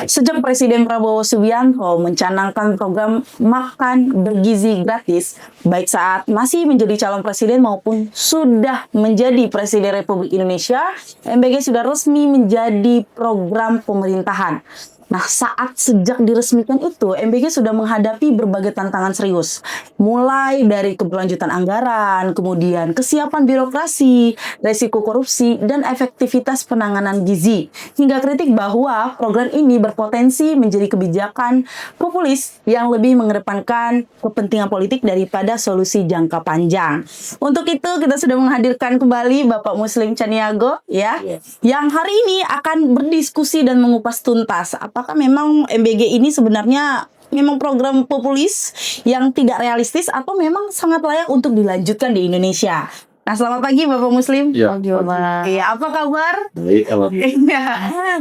Sejak Presiden Prabowo Subianto mencanangkan program makan bergizi gratis, baik saat masih menjadi calon presiden maupun sudah menjadi Presiden Republik Indonesia, MBG sudah resmi menjadi program pemerintahan. Nah, sejak diresmikan itu, MBG sudah menghadapi berbagai tantangan serius. Mulai dari keberlanjutan anggaran, kemudian kesiapan birokrasi, resiko korupsi, dan efektivitas penanganan gizi. Hingga kritik bahwa program ini berpotensi menjadi kebijakan populis yang lebih mengedepankan kepentingan politik daripada solusi jangka panjang. Untuk itu, kita sudah menghadirkan kembali Bapak Muslim Caniago, ya, yang hari ini akan berdiskusi dan mengupas tuntas apakah memang MBG ini sebenarnya memang program populis yang tidak realistis atau memang sangat layak untuk dilanjutkan di Indonesia. Nah, selamat pagi Bapak Muslim. Ya. Iya, apa kabar? Baik,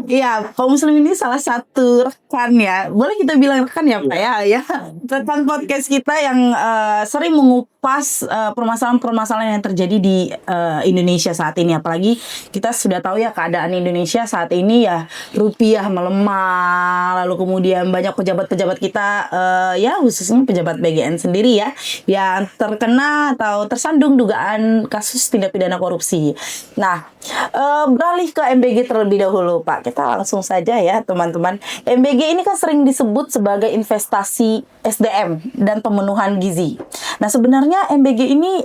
Iya, Pak Muslim ini salah satu rekan ya. Boleh kita bilang rekan ya, Pak ya? Rekan podcast kita yang sering mengupas permasalahan-permasalahan yang terjadi di Indonesia saat ini. Apalagi kita sudah tahu ya keadaan Indonesia saat ini ya, rupiah melemah, lalu kemudian banyak pejabat-pejabat kita ya khususnya pejabat BGN sendiri ya yang terkena atau tersandung dugaan kasus tindak pidana korupsi. Nah, beralih ke MBG terlebih dahulu, Pak. Kita langsung saja ya, teman-teman. MBG ini kan sering disebut sebagai investasi SDM dan pemenuhan gizi. Nah, sebenarnya MBG ini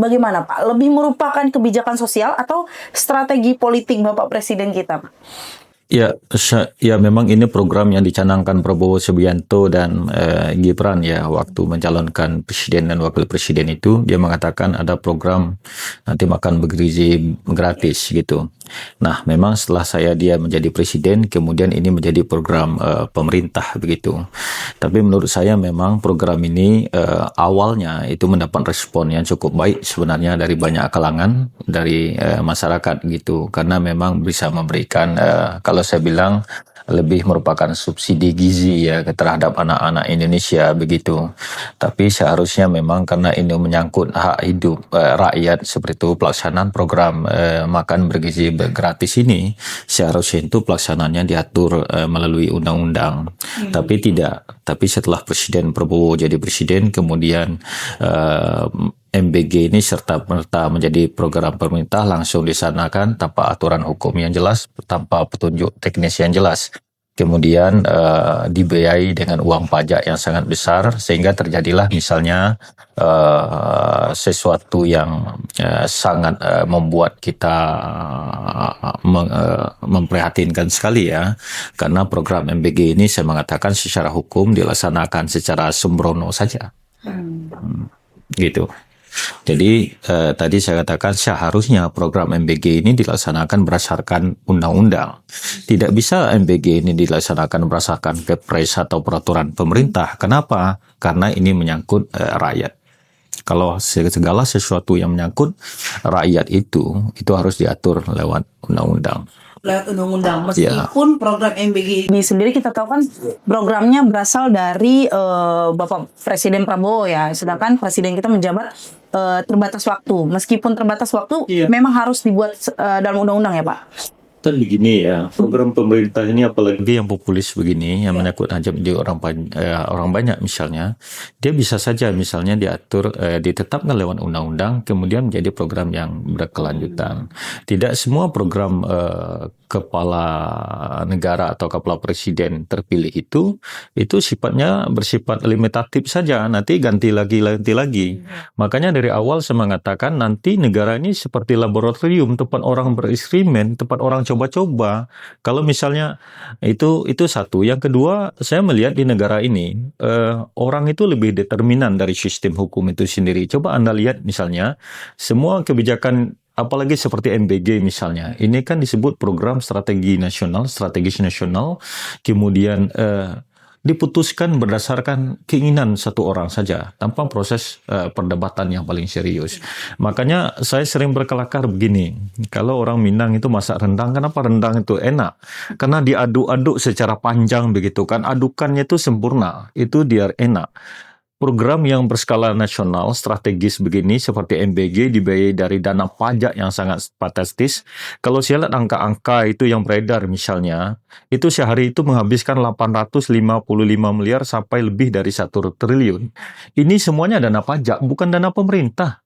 bagaimana, Pak? Lebih merupakan kebijakan sosial atau strategi politik Bapak Presiden kita, Pak? Ya, memang ini program yang dicanangkan Prabowo Subianto dan Gibran ya waktu mencalonkan presiden dan wakil presiden itu dia mengatakan ada program nanti makan bergizi gratis gitu. Nah, memang setelah dia menjadi presiden, kemudian ini menjadi program pemerintah begitu. Tapi menurut saya memang program ini awalnya itu mendapat respon yang cukup baik sebenarnya dari banyak kalangan dari masyarakat gitu, karena memang bisa memberikan kalau saya bilang lebih merupakan subsidi gizi ya terhadap anak-anak Indonesia begitu. Tapi seharusnya memang karena ini menyangkut hak hidup rakyat seperti itu, pelaksanaan program makan bergizi gratis ini seharusnya itu pelaksanaannya diatur melalui undang-undang. Tapi setelah Presiden Prabowo jadi presiden, kemudian MBG ini serta-merta menjadi program pemerintah langsung disanakan tanpa aturan hukum yang jelas, tanpa petunjuk teknis yang jelas. Kemudian dibiayai dengan uang pajak yang sangat besar sehingga terjadilah misalnya sesuatu yang sangat membuat kita memprihatinkan sekali ya, karena program MBG ini saya mengatakan secara hukum dilaksanakan secara sembrono saja. Gitu. Jadi tadi saya katakan seharusnya program MBG ini dilaksanakan berdasarkan undang-undang. Tidak bisa MBG ini dilaksanakan berdasarkan kepres atau peraturan pemerintah. Kenapa? Karena ini menyangkut rakyat. Kalau segala sesuatu yang menyangkut rakyat itu harus diatur lewat undang-undang. Lewat undang-undang, meskipun program MBG ini sendiri kita tahu kan programnya berasal dari Bapak Presiden Prabowo ya, sedangkan presiden kita menjabat terbatas waktu. Meskipun terbatas waktu, memang harus dibuat dalam undang-undang ya, Pak. Dan begini ya, program pemerintah ini apalagi yang populis begini, yang menyangkut hajat di orang banyak misalnya, dia bisa saja misalnya diatur, ditetapkan lewat undang-undang, kemudian menjadi program yang berkelanjutan. Tidak semua program kepala negara atau kepala presiden terpilih itu bersifat limitatif saja, nanti ganti lagi. Makanya dari awal saya mengatakan nanti negara ini seperti laboratorium, tempat orang bereksperimen, tempat orang coba-coba. Kalau misalnya itu satu. Yang kedua, saya melihat di negara ini orang itu lebih determinan dari sistem hukum itu sendiri. Coba Anda lihat misalnya semua kebijakan apalagi seperti MBG misalnya. Ini kan disebut program strategis nasional, kemudian diputuskan berdasarkan keinginan satu orang saja tanpa proses perdebatan yang paling serius. Makanya saya sering berkelakar begini, kalau orang Minang itu masak rendang, kenapa rendang itu enak? Karena diaduk-aduk secara panjang begitu kan, adukannya itu sempurna, itu dia enak. program yang berskala nasional strategis begini seperti MBG dibiayai dari dana pajak yang sangat fantastis. Kalau saya lihat angka-angka itu yang beredar misalnya, itu sehari itu menghabiskan 855 miliar sampai lebih dari 1 triliun. Ini semuanya dana pajak, bukan dana pemerintah.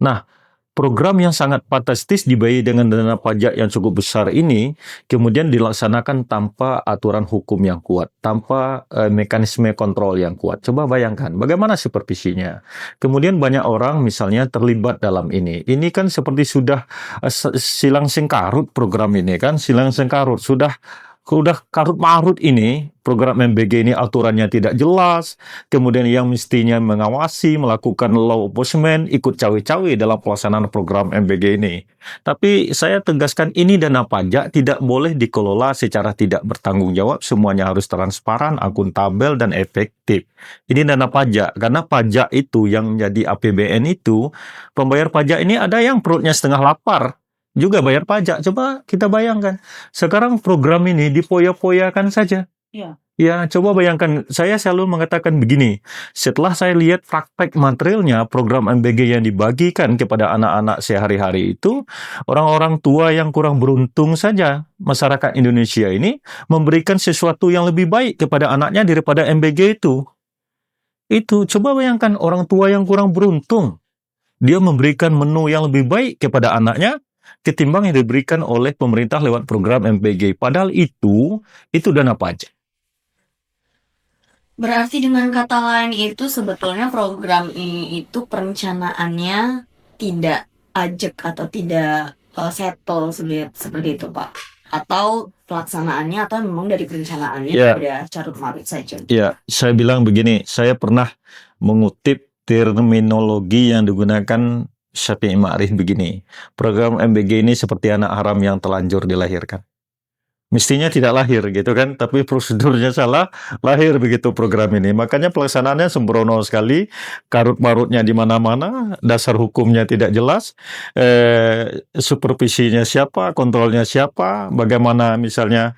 Nah, program yang sangat fantastis dibiayai dengan dana pajak yang cukup besar ini, kemudian dilaksanakan tanpa aturan hukum yang kuat, tanpa mekanisme kontrol yang kuat. Coba bayangkan, bagaimana supervisinya? Kemudian banyak orang misalnya terlibat dalam ini. Ini kan seperti sudah silang sengkarut program ini kan, silang sengkarut. Sudah karut-marut ini, program MBG ini aturannya tidak jelas, kemudian yang mestinya mengawasi, melakukan law enforcement, ikut cawe-cawe dalam pelaksanaan program MBG ini. Tapi saya tegaskan ini dana pajak tidak boleh dikelola secara tidak bertanggung jawab, semuanya harus transparan, akuntabel, dan efektif. Ini dana pajak, karena pajak itu yang menjadi APBN itu, pembayar pajak ini ada yang perutnya setengah lapar, juga bayar pajak. Coba kita bayangkan. Sekarang program ini dipoya-poyakan saja. Iya. Ya, coba bayangkan. Saya selalu mengatakan begini. Setelah saya lihat praktek materialnya, program MBG yang dibagikan kepada anak-anak sehari-hari itu, orang-orang tua yang kurang beruntung saja, masyarakat Indonesia ini, memberikan sesuatu yang lebih baik kepada anaknya daripada MBG itu. Itu, coba bayangkan orang tua yang kurang beruntung. Dia memberikan menu yang lebih baik kepada anaknya, ketimbang yang diberikan oleh pemerintah lewat program MBG. Padahal itu dana pajak. Berarti dengan kata lain itu sebetulnya program ini itu perencanaannya tidak ajak atau tidak settle seperti itu, Pak? Atau pelaksanaannya atau memang dari perencanaannya sudah carut marut saja? Ya, saya bilang begini, saya pernah mengutip terminologi yang digunakan Syafi'i Ma'rif begini, program MBG ini seperti anak haram yang telanjur dilahirkan. Mestinya tidak lahir gitu kan, tapi prosedurnya salah, lahir begitu program ini. Makanya pelaksanaannya sembrono sekali, karut-marutnya di mana-mana, dasar hukumnya tidak jelas, supervisinya siapa, kontrolnya siapa, bagaimana misalnya,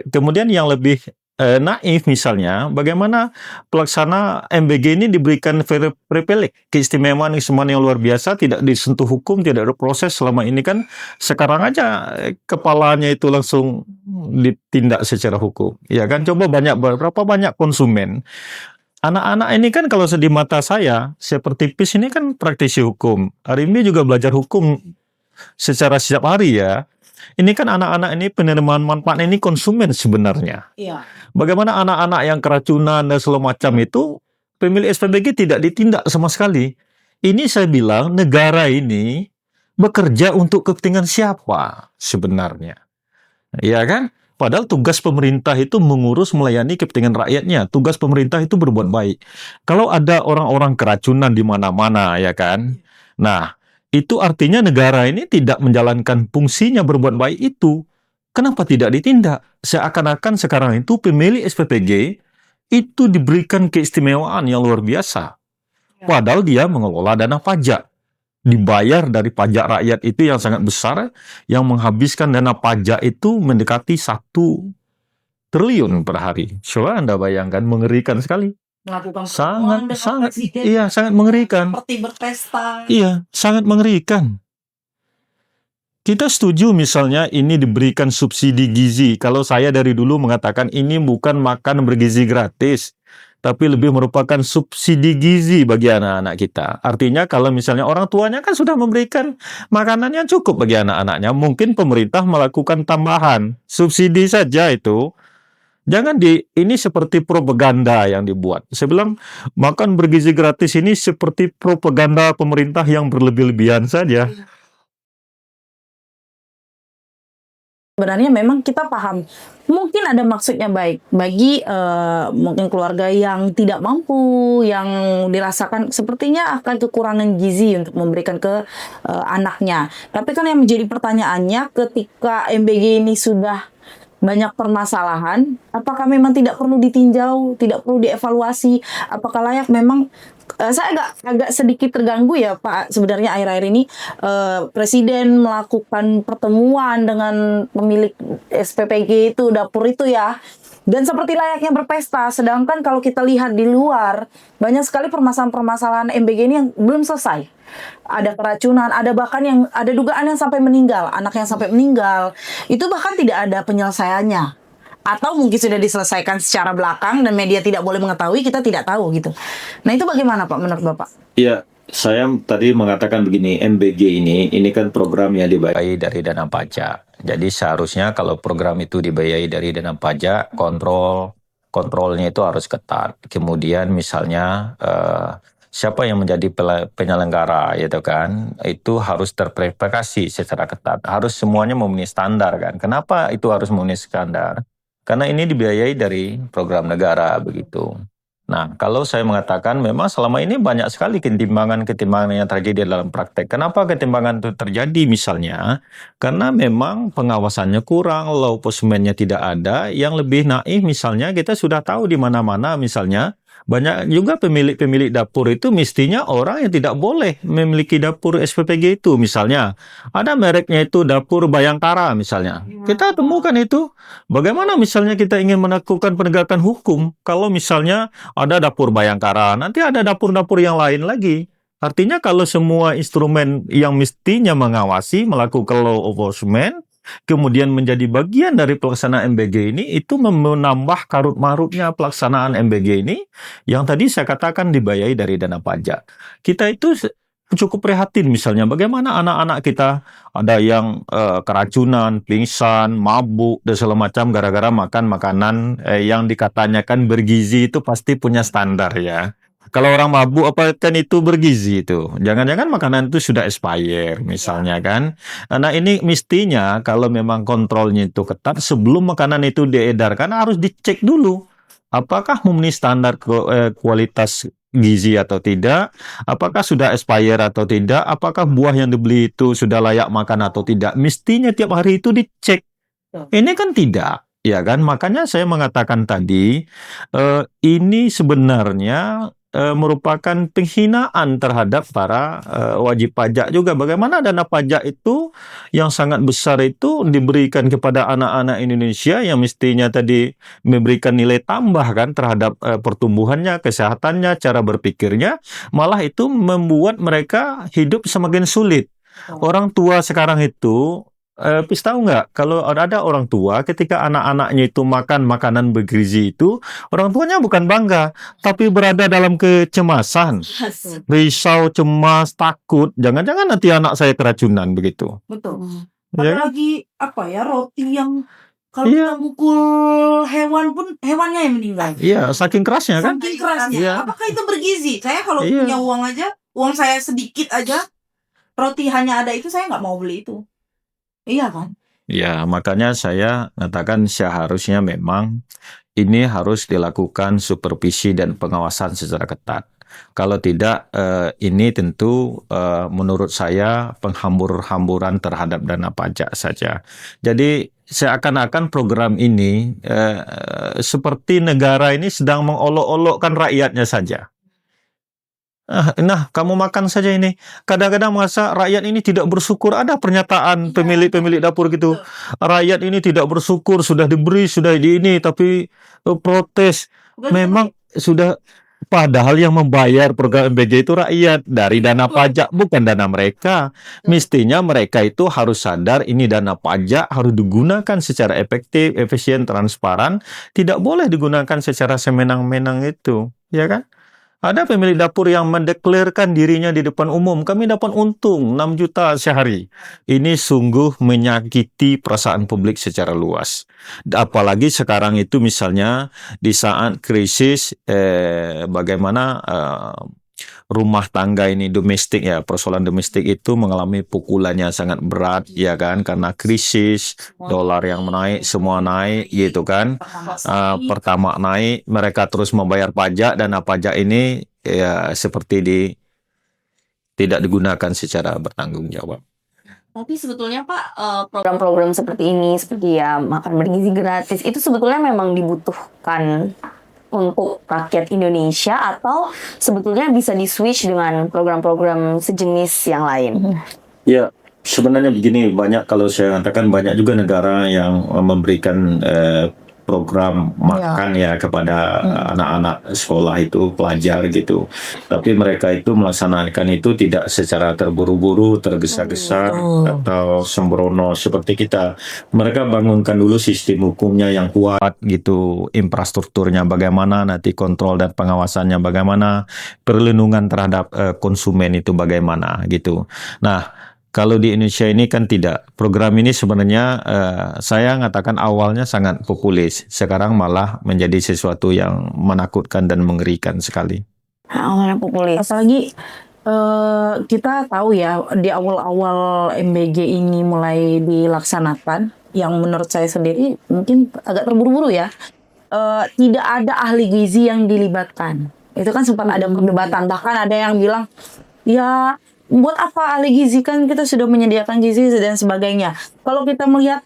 kemudian yang lebih naif misalnya, bagaimana pelaksana MBG ini diberikan privilege, keistimewaan yang luar biasa, tidak disentuh hukum, tidak ada proses selama ini kan, sekarang aja kepalanya itu langsung ditindak secara hukum. Ya kan, coba berapa banyak konsumen. Anak-anak ini kan kalau di mata saya, seperti PIS ini kan praktisi hukum. Arimbi juga belajar hukum secara setiap hari ya. Ini kan anak-anak ini penerimaan manfaat ini konsumen sebenarnya. Iya. Bagaimana anak-anak yang keracunan dan segala macam itu, pemilik SPBG tidak ditindak sama sekali. Ini saya bilang negara ini bekerja untuk kepentingan siapa sebenarnya. Ya kan? Padahal tugas pemerintah itu mengurus melayani kepentingan rakyatnya. Tugas pemerintah itu berbuat baik. Kalau ada orang-orang keracunan di mana-mana ya kan. Nah, itu artinya negara ini tidak menjalankan fungsinya berbuat baik itu. Kenapa tidak ditindak? Seakan-akan sekarang itu pemilik SPPG itu diberikan keistimewaan yang luar biasa. Padahal dia mengelola dana pajak. Dibayar dari pajak rakyat itu yang sangat besar, yang menghabiskan dana pajak itu mendekati 1 triliun per hari. Coba Anda bayangkan, mengerikan sekali. Melakukan sangat mengerikan. Seperti berpesta. Iya, sangat mengerikan. Kita setuju misalnya ini diberikan subsidi gizi. Kalau saya dari dulu mengatakan ini bukan makan bergizi gratis, tapi lebih merupakan subsidi gizi bagi anak-anak kita. Artinya kalau misalnya orang tuanya kan sudah memberikan makanannya cukup bagi anak-anaknya, mungkin pemerintah melakukan tambahan subsidi saja itu. Jangan ini seperti propaganda yang dibuat. Saya bilang makan bergizi gratis ini seperti propaganda pemerintah yang berlebih-lebihan saja. Sebenarnya memang kita paham, mungkin ada maksudnya baik bagi mungkin keluarga yang tidak mampu, yang dirasakan sepertinya akan kekurangan gizi untuk memberikan ke anaknya. Tapi kan yang menjadi pertanyaannya ketika MBG ini sudah banyak permasalahan, apakah memang tidak perlu ditinjau, tidak perlu dievaluasi, apakah layak memang Saya agak sedikit terganggu ya Pak. Sebenarnya akhir-akhir ini Presiden melakukan pertemuan dengan pemilik SPPG itu, dapur itu ya. Dan seperti layaknya berpesta. Sedangkan kalau kita lihat di luar, banyak sekali permasalahan-permasalahan MBG ini yang belum selesai. Ada keracunan, ada bahkan yang ada dugaan yang sampai meninggal, anak yang sampai meninggal. Itu bahkan tidak ada penyelesaiannya. Atau mungkin sudah diselesaikan secara belakang dan media tidak boleh mengetahui, kita tidak tahu gitu. Nah itu bagaimana Pak menurut Bapak? Iya, saya tadi mengatakan begini, MBG ini kan program yang dibayari dari dana pajak. Jadi seharusnya kalau program itu dibayari dari dana pajak, kontrolnya itu harus ketat. Kemudian misalnya siapa yang menjadi penyelenggara gitu kan, itu harus terverifikasi secara ketat. Harus semuanya memenuhi standar kan. Kenapa itu harus memenuhi standar? Karena ini dibiayai dari program negara begitu. Nah, kalau saya mengatakan memang selama ini banyak sekali ketimbangan yang terjadi dalam praktek. Kenapa ketimbangan itu terjadi misalnya? Karena memang pengawasannya kurang, law enforcement-nya tidak ada. Yang lebih naif misalnya kita sudah tahu di mana-mana misalnya banyak juga pemilik dapur itu mestinya orang yang tidak boleh memiliki dapur SPPG itu. Misalnya ada mereknya itu dapur Bayangkara misalnya. Kita temukan itu. Bagaimana misalnya kita ingin melakukan penegakan hukum kalau misalnya ada dapur Bayangkara, nanti ada dapur-dapur yang lain lagi. Artinya kalau semua instrumen yang mestinya mengawasi, melakukan law enforcement, kemudian menjadi bagian dari pelaksanaan MBG ini, itu menambah karut-marutnya pelaksanaan MBG ini, yang tadi saya katakan dibayari dari dana pajak. Kita itu cukup prihatin misalnya, bagaimana anak-anak kita ada yang keracunan, pingsan, mabuk, dan segala macam gara-gara makan makanan yang dikatanyakan bergizi itu pasti punya standar ya. Kalau orang mabuk apa kan itu bergizi itu. Jangan-jangan makanan itu sudah expire misalnya kan. Nah ini mestinya kalau memang kontrolnya itu ketat sebelum makanan itu diedarkan harus dicek dulu. Apakah memenuhi standar kualitas gizi atau tidak? Apakah sudah expire atau tidak? Apakah buah yang dibeli itu sudah layak makan atau tidak? Mestinya tiap hari itu dicek. Ini kan tidak. Ya kan, makanya saya mengatakan tadi ini sebenarnya merupakan penghinaan terhadap para wajib pajak juga. Bagaimana dana pajak itu yang sangat besar itu diberikan kepada anak-anak Indonesia yang mestinya tadi memberikan nilai tambah kan terhadap pertumbuhannya, kesehatannya, cara berpikirnya, malah itu membuat mereka hidup semakin sulit. Orang tua sekarang itu Pis tahu nggak, kalau ada orang tua ketika anak-anaknya itu makan makanan bergizi itu, orang tuanya bukan bangga, tapi berada dalam kecemasan, risau, cemas, takut, jangan-jangan nanti anak saya keracunan begitu. Betul. Ya kan? Apalagi apa ya, roti yang kalau Iya. kita mukul hewan pun hewannya yang meninggal. Iya, saking kerasnya kan. Saking kerasnya. Iya. Apakah itu bergizi? Saya kalau Iya. punya uang aja, uang saya sedikit aja, roti hanya ada itu, saya nggak mau beli itu. Iya kan? Ya, makanya saya katakan seharusnya memang ini harus dilakukan supervisi dan pengawasan secara ketat. Kalau tidak, ini tentu menurut saya penghambur-hamburan terhadap dana pajak saja. Jadi seakan-akan program ini seperti negara ini sedang mengolok-olokkan rakyatnya saja. Nah, kamu makan saja ini. Kadang-kadang merasa rakyat ini tidak bersyukur. Ada pernyataan pemilik dapur gitu. Rakyat ini tidak bersyukur, sudah diberi, sudah di ini, tapi protes. Memang sudah, padahal yang membayar program MBG itu rakyat dari dana pajak, bukan dana mereka. Mestinya mereka itu harus sadar ini dana pajak harus digunakan secara efektif, efisien, transparan. Tidak boleh digunakan secara semenang-menang itu, ya kan? Ada pemilik dapur yang mendeklarkan dirinya di depan umum, kami dapat untung 6 juta sehari. Ini sungguh menyakiti perasaan publik secara luas. Apalagi sekarang itu misalnya di saat krisis, bagaimana rumah tangga ini domestik ya, persoalan domestik itu mengalami pukulannya sangat berat ya kan, karena krisis, dolar yang menaik, semua naik gitu kan. Pertama naik, mereka terus membayar pajak, dana pajak ini ya seperti tidak digunakan secara bertanggung jawab. Tapi sebetulnya Pak, program-program seperti ini, seperti ya makan bergizi gratis, itu sebetulnya memang dibutuhkan untuk rakyat Indonesia atau sebetulnya bisa di-switch dengan program-program sejenis yang lain? Ya, sebenarnya begini, banyak kalau saya katakan banyak juga negara yang memberikan program makan ya kepada anak-anak sekolah itu, pelajar gitu. Tapi mereka itu melaksanakan itu tidak secara terburu-buru, tergesa-gesa atau sembrono seperti kita. Mereka bangunkan dulu sistem hukumnya yang kuat gitu, infrastrukturnya bagaimana, nanti kontrol dan pengawasannya bagaimana, perlindungan terhadap konsumen itu bagaimana gitu. Nah, kalau di Indonesia ini kan tidak. Program ini sebenarnya saya mengatakan awalnya sangat populis. Sekarang malah menjadi sesuatu yang menakutkan dan mengerikan sekali. Awalnya populis. Apalagi kita tahu ya di awal-awal MBG ini mulai dilaksanakan, yang menurut saya sendiri mungkin agak terburu-buru ya. Tidak ada ahli gizi yang dilibatkan. Itu kan sempat ada perdebatan. Bahkan ada yang bilang, ya buat apa ahli gizi, kan kita sudah menyediakan gizi dan sebagainya. Kalau kita melihat,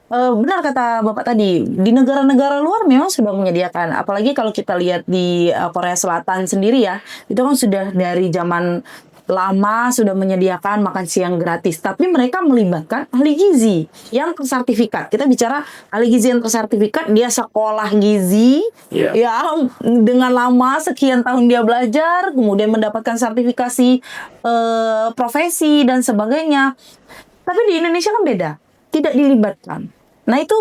benar kata Bapak tadi, di negara-negara luar memang sudah menyediakan. Apalagi kalau kita lihat di Korea Selatan sendiri ya, itu kan sudah dari zaman lama sudah menyediakan makan siang gratis. Tapi mereka melibatkan ahli gizi yang tersertifikat. Kita bicara ahli gizi yang tersertifikat, dia sekolah gizi, ya dengan lama sekian tahun dia belajar, kemudian mendapatkan sertifikasi profesi dan sebagainya. Tapi di Indonesia kan beda, tidak dilibatkan. Nah itu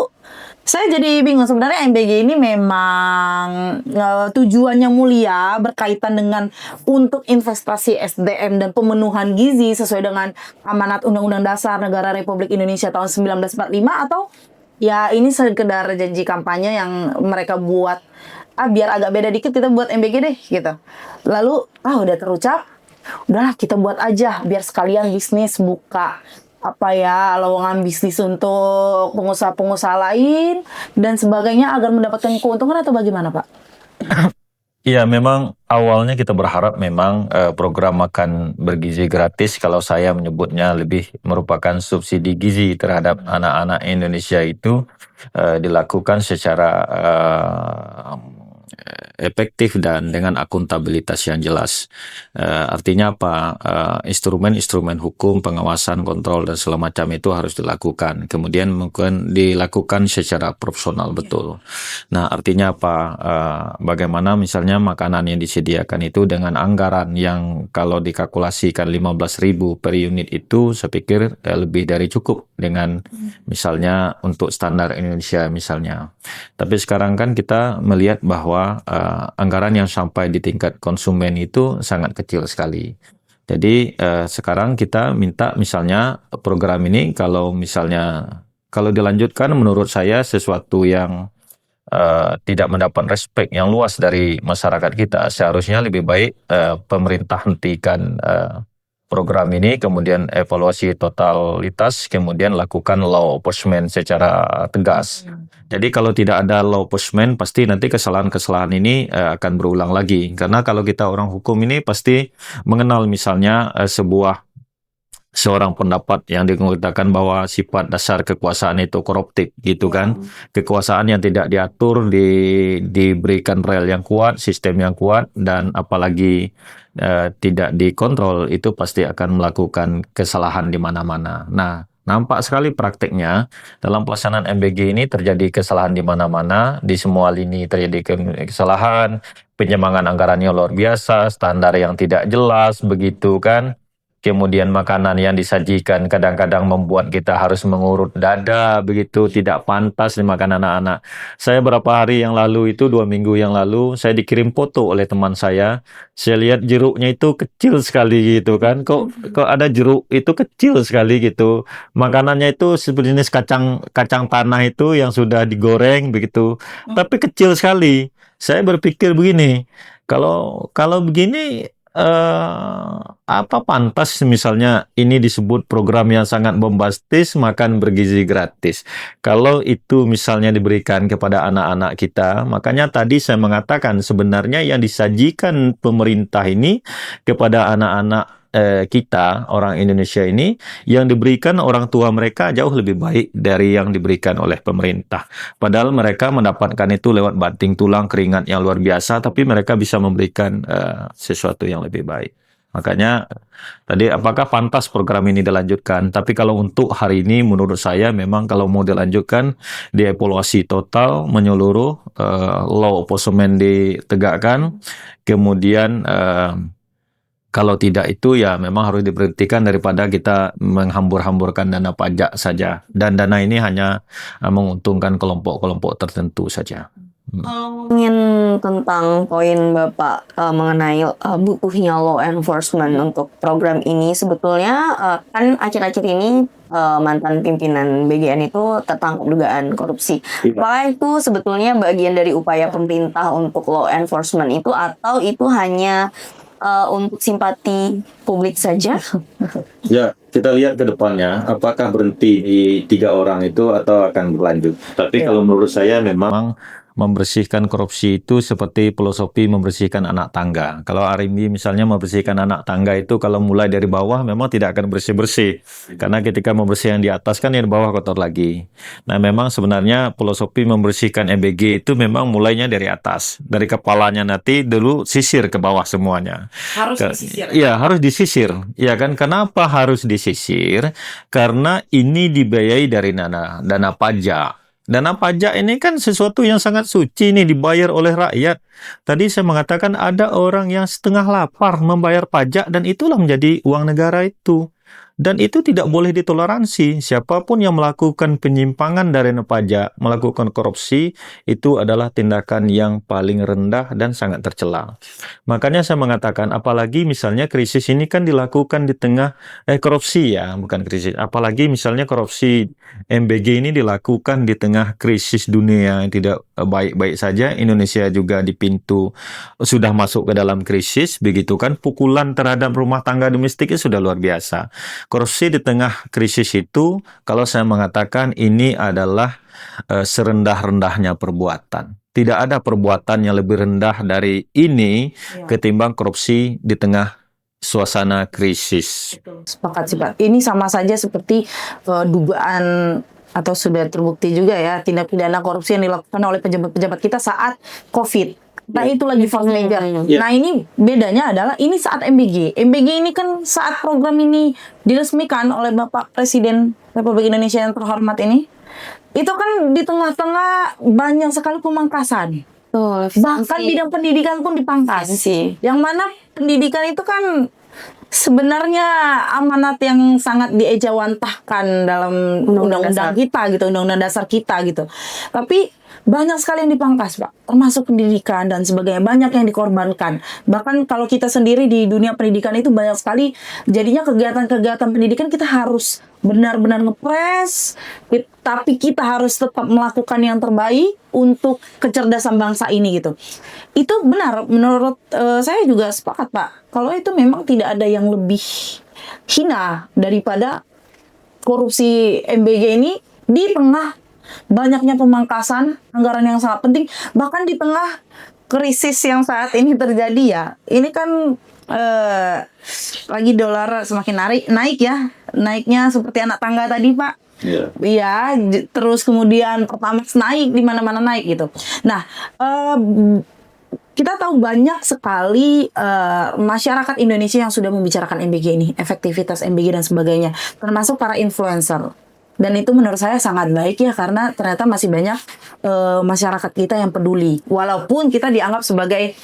saya jadi bingung, sebenarnya MBG ini memang tujuannya mulia, berkaitan dengan untuk investasi SDM dan pemenuhan gizi sesuai dengan amanat Undang-Undang Dasar Negara Republik Indonesia tahun 1945, atau ya ini sekedar janji kampanye yang mereka buat, biar agak beda dikit kita buat MBG deh gitu. Lalu udah terucap, udahlah kita buat aja biar sekalian bisnis, buka lowongan bisnis untuk pengusaha-pengusaha lain dan sebagainya agar mendapatkan keuntungan, atau bagaimana Pak? Iya, memang awalnya kita berharap memang program makan bergizi gratis, kalau saya menyebutnya lebih merupakan subsidi gizi terhadap anak-anak Indonesia itu dilakukan secara efektif dan dengan akuntabilitas yang jelas. Artinya apa? Instrumen-instrumen hukum, pengawasan, kontrol dan segala macam itu harus dilakukan. Kemudian mungkin dilakukan secara profesional betul. Nah, artinya apa? Bagaimana misalnya makanan yang disediakan itu dengan anggaran yang kalau dikalkulasikan 15.000 per unit itu, saya pikir lebih dari cukup dengan misalnya untuk standar Indonesia misalnya. Tapi sekarang kan kita melihat bahwa anggaran yang sampai di tingkat konsumen itu sangat kecil sekali. Jadi sekarang kita minta misalnya program ini kalau dilanjutkan, menurut saya sesuatu yang tidak mendapat respek yang luas dari masyarakat kita. Seharusnya lebih baik pemerintah hentikan program ini, kemudian evaluasi totalitas, kemudian lakukan law enforcement secara tegas. Jadi kalau tidak ada law enforcement, pasti nanti kesalahan-kesalahan ini akan berulang lagi. Karena kalau kita orang hukum ini pasti mengenal misalnya seorang pendapat yang dikatakan bahwa sifat dasar kekuasaan itu koruptif gitu kan. Kekuasaan yang tidak diatur, diberikan rel yang kuat, sistem yang kuat, dan apalagi tidak dikontrol, itu pasti akan melakukan kesalahan di mana-mana. Nah, nampak sekali prakteknya dalam pelaksanaan MBG ini terjadi kesalahan di mana-mana, di semua lini terjadi kesalahan, penyembangan anggarannya luar biasa, standar yang tidak jelas begitu kan. Kemudian makanan yang disajikan kadang-kadang membuat kita harus mengurut dada, begitu tidak pantas dimakan anak-anak. Saya beberapa hari yang lalu itu, 2 minggu yang lalu, saya dikirim foto oleh teman saya. Saya lihat jeruknya itu kecil sekali gitu kan. Kok ada jeruk itu kecil sekali gitu. Makanannya itu sejenis kacang tanah itu yang sudah digoreng begitu. Tapi kecil sekali. Saya berpikir begini, kalau begini, apa pantas misalnya ini disebut program yang sangat bombastis, makan bergizi gratis. Kalau itu misalnya diberikan kepada anak-anak kita, makanya tadi saya mengatakan sebenarnya yang disajikan pemerintah ini kepada anak-anak kita orang Indonesia ini yang diberikan orang tua mereka jauh lebih baik dari yang diberikan oleh pemerintah. Padahal mereka mendapatkan itu lewat banting tulang, keringat yang luar biasa, tapi mereka bisa memberikan sesuatu yang lebih baik. Makanya tadi apakah pantas program ini dilanjutkan? Tapi kalau untuk hari ini menurut saya memang kalau mau dilanjutkan dievaluasi total menyeluruh, law oposemen ditegakkan, kemudian kalau tidak itu ya memang harus diberhentikan daripada kita menghambur-hamburkan dana pajak saja. Dan dana ini hanya menguntungkan kelompok-kelompok tertentu saja. Ingin tentang poin Bapak mengenai butuhnya law enforcement untuk program ini, sebetulnya kan akhir-akhir ini mantan pimpinan BGN itu tertangkap dugaan korupsi. Apakah itu sebetulnya bagian dari upaya pemerintah untuk law enforcement itu, atau itu hanya untuk simpati publik saja? Ya, kita lihat ke depannya apakah berhenti di 3 orang itu atau akan berlanjut. Tapi kalau menurut saya memang membersihkan korupsi itu seperti filosofi membersihkan anak tangga. Kalau R&B misalnya membersihkan anak tangga itu kalau mulai dari bawah memang tidak akan bersih-bersih. Karena ketika membersihkan di atas kan yang di bawah kotor lagi. Nah memang sebenarnya filosofi membersihkan MBG itu memang mulainya dari atas. Dari kepalanya nanti dulu sisir ke bawah semuanya. Harus disisir. Iya, harus disisir. Ya kan, kenapa harus disisir? Karena ini dibiayai dari dana pajak. Dana pajak ini kan sesuatu yang sangat suci nih, dibayar oleh rakyat. Tadi saya mengatakan ada orang yang setengah lapar membayar pajak dan itulah menjadi uang negara itu. Dan itu tidak boleh ditoleransi. Siapapun yang melakukan penyimpangan dari pajak, melakukan korupsi, itu adalah tindakan yang paling rendah dan sangat tercela. Makanya saya mengatakan, apalagi misalnya krisis ini kan dilakukan di tengah korupsi ya, bukan krisis. Apalagi misalnya korupsi MBG ini dilakukan di tengah krisis dunia yang tidak baik-baik saja. Indonesia juga di pintu sudah masuk ke dalam krisis, begitu kan. Pukulan terhadap rumah tangga domestik itu sudah luar biasa. Korupsi di tengah krisis itu, kalau saya mengatakan ini adalah serendah-rendahnya perbuatan. Tidak ada perbuatan yang lebih rendah dari ini ketimbang korupsi di tengah suasana krisis. Sepakat sih Pak. Ini sama saja seperti dugaan atau sudah terbukti juga ya tindak pidana korupsi yang dilakukan oleh pejabat-pejabat kita saat COVID. Nah itu lagi force major. Nah ini bedanya adalah ini saat MBG. MBG ini kan saat program ini diresmikan oleh Bapak Presiden Republik Indonesia yang terhormat ini. Itu kan di tengah-tengah banyak sekali pemangkasan. Bahkan bidang pendidikan pun dipangkas. Yang mana pendidikan itu kan sebenarnya amanat yang sangat diejawantahkan dalam undang-undang kita gitu, undang-undang dasar kita gitu. Tapi banyak sekali yang dipangkas, Pak. Termasuk pendidikan dan sebagainya. Banyak yang dikorbankan. Bahkan kalau kita sendiri di dunia pendidikan itu banyak sekali jadinya kegiatan-kegiatan pendidikan kita harus benar-benar ngepres. Tapi kita harus tetap melakukan yang terbaik untuk kecerdasan bangsa ini gitu. Itu benar. Menurut saya juga sepakat, Pak. Kalau itu memang tidak ada yang lebih hina daripada korupsi MBG ini di tengah banyaknya pemangkasan anggaran yang sangat penting, bahkan di tengah krisis yang saat ini terjadi ya. Ini kan lagi dolar semakin naik ya, naiknya seperti anak tangga tadi Pak. Iya, terus kemudian Pertamax naik, di mana-mana naik gitu. Nah, kita tahu banyak sekali masyarakat Indonesia yang sudah membicarakan MBG ini, efektivitas MBG dan sebagainya, termasuk para influencer. Dan itu menurut saya sangat baik ya, karena ternyata masih banyak masyarakat kita yang peduli. Walaupun kita dianggap sebagai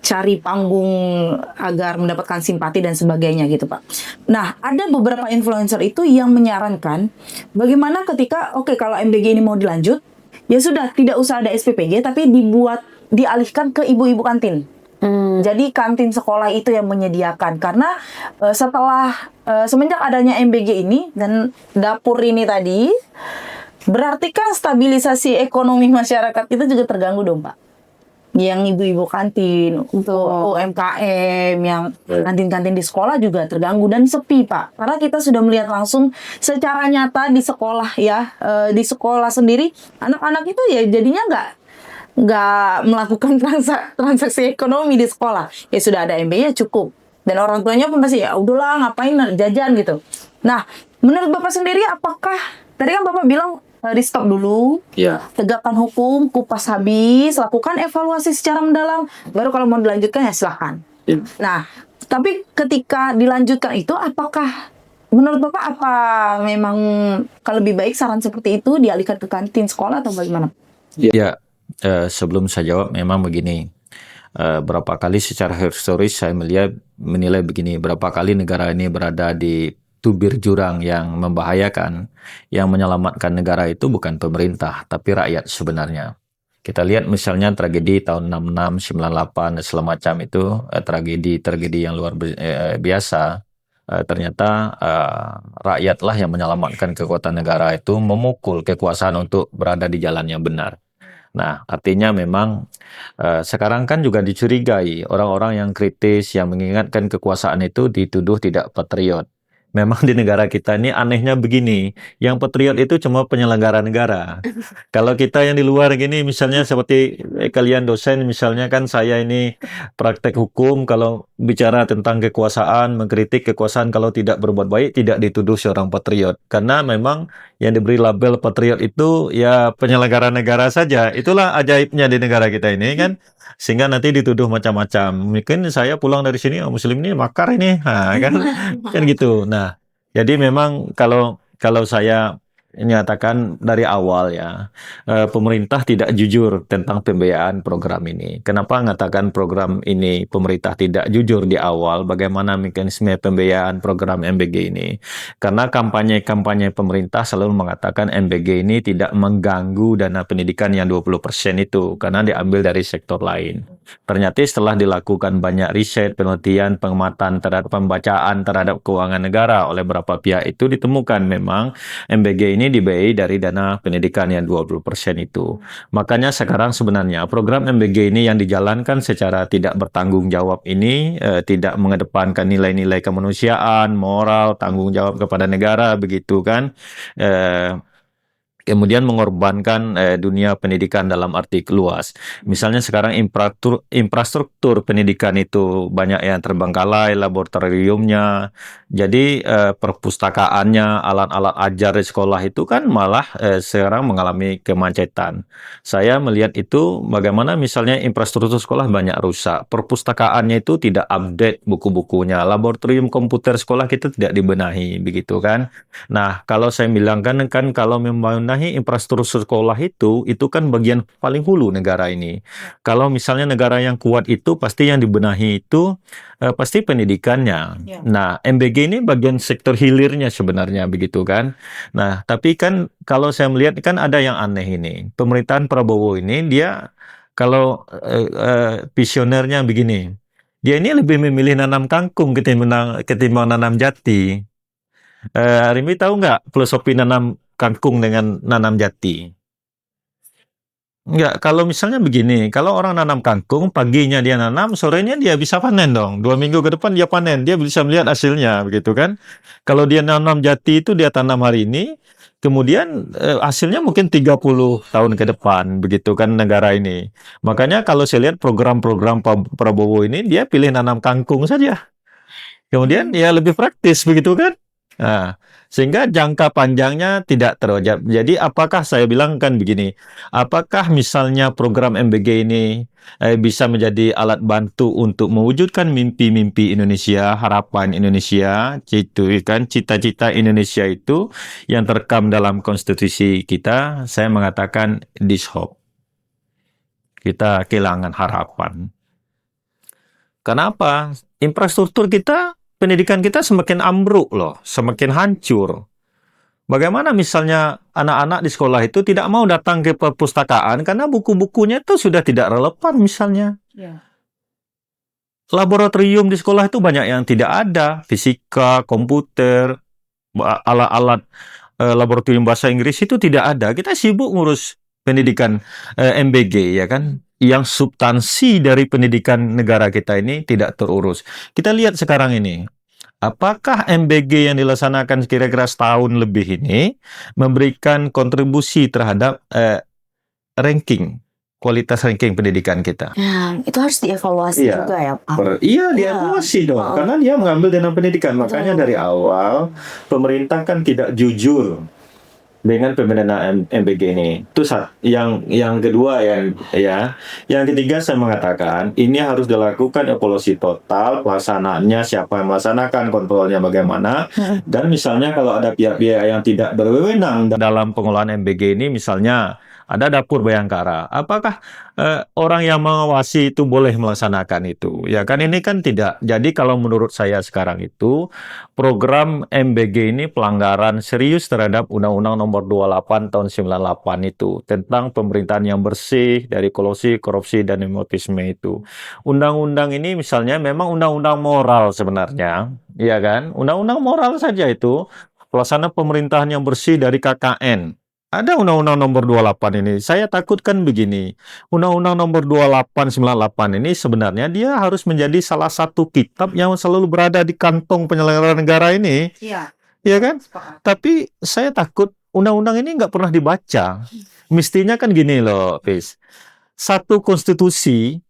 cari panggung agar mendapatkan simpati dan sebagainya gitu Pak. Nah, ada beberapa influencer itu yang menyarankan bagaimana ketika kalau MBG ini mau dilanjut, ya sudah tidak usah ada SPPG tapi dialihkan ke ibu-ibu kantin. Jadi kantin sekolah itu yang menyediakan, karena setelah semenjak adanya MBG ini dan dapur ini tadi, berarti kan stabilisasi ekonomi masyarakat itu juga terganggu dong Pak. Yang ibu-ibu kantin, untuk UMKM, yang kantin-kantin di sekolah juga terganggu dan sepi Pak. Karena kita sudah melihat langsung secara nyata di sekolah ya, di sekolah sendiri anak-anak itu ya jadinya nggak melakukan transaksi ekonomi di sekolah. Ya sudah ada MBG ya cukup. Dan orang tuanya pun pasti ya udahlah ngapain jajan gitu. Nah, menurut Bapak sendiri apakah tadi kan Bapak bilang di stop dulu, Ya. tegakkan hukum, kupas habis, lakukan evaluasi secara mendalam, baru kalau mau dilanjutkan ya silahkan. Nah, tapi ketika dilanjutkan itu apakah menurut Bapak apa memang kalau lebih baik saran seperti itu dialihkan ke kantin sekolah atau bagaimana? Ya, sebelum saya jawab memang begini. Berapa kali secara historis saya menilai begini, berapa kali negara ini berada di tubir jurang yang membahayakan, yang menyelamatkan negara itu bukan pemerintah, tapi rakyat sebenarnya. Kita lihat misalnya tragedi tahun 66, 98, dan semacam itu, tragedi yang luar biasa. Ternyata rakyatlah yang menyelamatkan kekuatan negara itu, memukul kekuasaan untuk berada di jalan yang benar. Nah, artinya memang sekarang kan juga dicurigai orang-orang yang kritis, yang mengingatkan kekuasaan itu dituduh tidak patriot. Memang di negara kita ini anehnya begini, yang patriot itu cuma penyelenggara negara. Kalau kita yang di luar gini, misalnya seperti kalian dosen, misalnya kan saya ini praktek hukum, kalau bicara tentang kekuasaan, mengkritik kekuasaan kalau tidak berbuat baik, tidak dituduh seorang patriot. Karena memang yang diberi label patriot itu ya penyelenggara negara saja. Itulah ajaibnya di negara kita ini kan. Sehingga nanti dituduh macam-macam. Mungkin saya pulang dari sini, oh, Muslim ini makar ini, nah, kan gitu. Nah, jadi memang kalau saya nyatakan dari awal ya, pemerintah tidak jujur tentang pembiayaan program ini. Kenapa mengatakan program ini pemerintah tidak jujur di awal? Bagaimana mekanisme pembiayaan program MBG ini? Karena kampanye pemerintah selalu mengatakan MBG ini tidak mengganggu dana pendidikan yang 20% itu, karena diambil dari sektor lain. Ternyata setelah dilakukan banyak riset, penelitian, pengamatan terhadap pembacaan terhadap keuangan negara oleh beberapa pihak itu ditemukan memang MBG ini dibiayai dari dana pendidikan yang 20% itu. Makanya sekarang sebenarnya program MBG ini yang dijalankan secara tidak bertanggung jawab ini, tidak mengedepankan nilai-nilai kemanusiaan, moral, tanggung jawab kepada negara, begitu kan. Kemudian mengorbankan dunia pendidikan dalam arti luas. Misalnya sekarang infrastruktur pendidikan itu banyak yang terbengkalai, laboratoriumnya. Jadi perpustakaannya, alat-alat ajar di sekolah itu kan malah sekarang mengalami kemacetan. Saya melihat itu bagaimana misalnya infrastruktur sekolah banyak rusak. Perpustakaannya itu tidak update buku-bukunya. Laboratorium komputer sekolah kita tidak dibenahi, begitu kan. Nah, kalau saya bilang kan kalau membenahi infrastruktur sekolah itu kan bagian paling hulu negara ini. Kalau misalnya negara yang kuat itu pasti yang dibenahi itu pasti pendidikannya. Ya. Nah, MBG ini bagian sektor hilirnya sebenarnya, begitu kan. Nah, tapi kan kalau saya melihat kan ada yang aneh ini. Pemerintahan Prabowo ini dia kalau visionernya begini. Dia ini lebih memilih nanam kangkung ketimbang nanam jati. Rimi tahu nggak filosofi nanam kangkung dengan nanam jati? Enggak, kalau misalnya begini, kalau orang nanam kangkung, paginya dia nanam, sorenya dia bisa panen dong. 2 minggu ke depan dia panen, dia bisa melihat hasilnya, begitu kan. Kalau dia nanam jati itu dia tanam hari ini, kemudian hasilnya mungkin 30 tahun ke depan, begitu kan negara ini. Makanya kalau saya lihat program-program Prabowo ini, dia pilih nanam kangkung saja. Kemudian ya lebih praktis, begitu kan. Nah, sehingga jangka panjangnya tidak terwajib. Jadi apakah saya bilang kan begini, apakah misalnya program MBG ini bisa menjadi alat bantu untuk mewujudkan mimpi-mimpi Indonesia, harapan Indonesia, itu kan cita-cita Indonesia itu yang terekam dalam konstitusi kita, saya mengatakan this hope. Kita kehilangan harapan. Kenapa? Infrastruktur kita, pendidikan kita semakin ambruk loh, semakin hancur. Bagaimana misalnya anak-anak di sekolah itu tidak mau datang ke perpustakaan karena buku-bukunya itu sudah tidak relevan misalnya. Ya. Laboratorium di sekolah itu banyak yang tidak ada, fisika, komputer, alat-alat laboratorium bahasa Inggris itu tidak ada. Kita sibuk ngurus pendidikan MBG ya kan, yang substansi dari pendidikan negara kita ini tidak terurus. Kita lihat sekarang ini, apakah MBG yang dilaksanakan kira-kira setahun lebih ini memberikan kontribusi terhadap ranking kualitas ranking pendidikan kita. Nah, itu harus dievaluasi Iya. juga ya Pak. Iya, dievaluasi dong, karena dia mengambil dana pendidikan. Makanya dari awal pemerintah kan tidak jujur dengan pemindahan MBG ini. Itu yang kedua ya. Yang ketiga saya mengatakan ini harus dilakukan evaluasi total pelaksanaannya, siapa yang melaksanakan, kontrolnya bagaimana. Dan misalnya kalau ada pihak-pihak yang tidak berwenang dalam pengelolaan MBG ini, misalnya ada dapur Bayangkara, apakah orang yang mengawasi itu boleh melaksanakan itu? Ya kan ini kan tidak. Jadi kalau menurut saya sekarang itu program MBG ini pelanggaran serius terhadap Undang-Undang Nomor 28 Tahun 98 itu tentang pemerintahan yang bersih dari korupsi dan nepotisme itu. Undang-undang ini misalnya memang undang-undang moral sebenarnya, ya kan? Undang-undang moral saja itu pelaksana pemerintahan yang bersih dari KKN. Ada Undang-Undang Nomor 28 ini. Saya takutkan begini. Undang-Undang Nomor 2898 ini sebenarnya dia harus menjadi salah satu kitab yang selalu berada di kantong penyelenggara negara ini. Iya. Iya kan? Tapi saya takut undang-undang ini nggak pernah dibaca. Mestinya kan gini loh, Pis. Satu konstitusi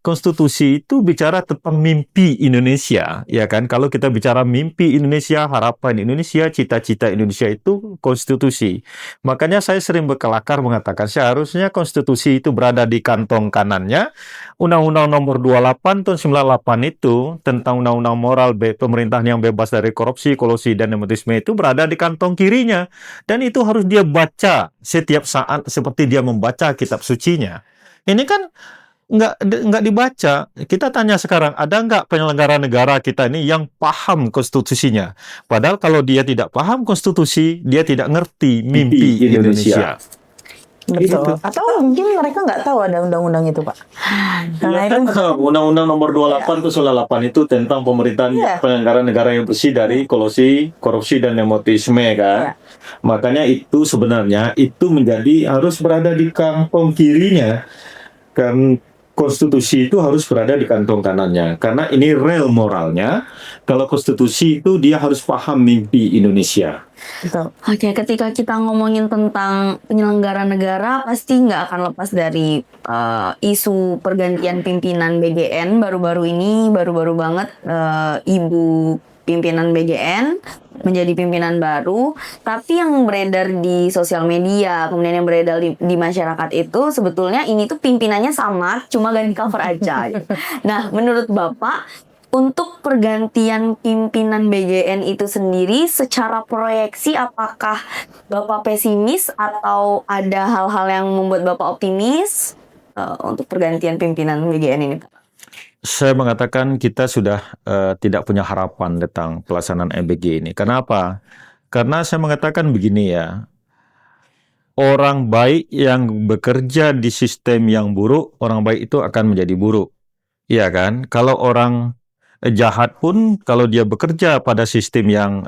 itu bicara tentang mimpi Indonesia, ya kan? Kalau kita bicara mimpi Indonesia, harapan Indonesia, cita-cita Indonesia itu konstitusi. Makanya saya sering berkelakar mengatakan seharusnya konstitusi itu berada di kantong kanannya. Undang-Undang Nomor 28 Tahun 98 itu tentang undang-undang moral pemerintahan yang bebas dari korupsi, kolusi, dan nepotisme itu berada di kantong kirinya. Dan itu harus dia baca setiap saat seperti dia membaca kitab sucinya. Ini kan nggak dibaca. Kita tanya sekarang, ada nggak penyelenggara negara kita ini yang paham konstitusinya? Padahal kalau dia tidak paham konstitusi, dia tidak ngerti mimpi Indonesia. Betul. Atau mungkin mereka nggak tahu ada undang-undang itu, Pak. Karena itu Undang-Undang Nomor 28 Tahun 98 itu tentang pemerintahan penyelenggara negara yang bersih dari korupsi dan nepotisme kan. Makanya itu sebenarnya itu harus berada di kantong kirinya. Kan konstitusi itu harus berada di kantong kanannya. Karena ini real moralnya. Kalau konstitusi itu dia harus paham mimpi Indonesia. betul. Oke, ketika kita ngomongin tentang penyelenggara negara, pasti nggak akan lepas dari isu pergantian pimpinan BGN baru-baru banget Ibu pimpinan BGN menjadi pimpinan baru, tapi yang beredar di sosial media, kemudian yang beredar di masyarakat itu sebetulnya ini tuh pimpinannya sama, cuma ganti cover aja. Nah, menurut Bapak, untuk pergantian pimpinan BGN itu sendiri secara proyeksi apakah Bapak pesimis atau ada hal-hal yang membuat Bapak optimis untuk pergantian pimpinan BGN ini? Saya mengatakan kita sudah tidak punya harapan tentang pelaksanaan MBG ini. Kenapa? Karena saya mengatakan begini ya, orang baik yang bekerja di sistem yang buruk, orang baik itu akan menjadi buruk. Iya kan? Kalau orang jahat pun, kalau dia bekerja pada sistem yang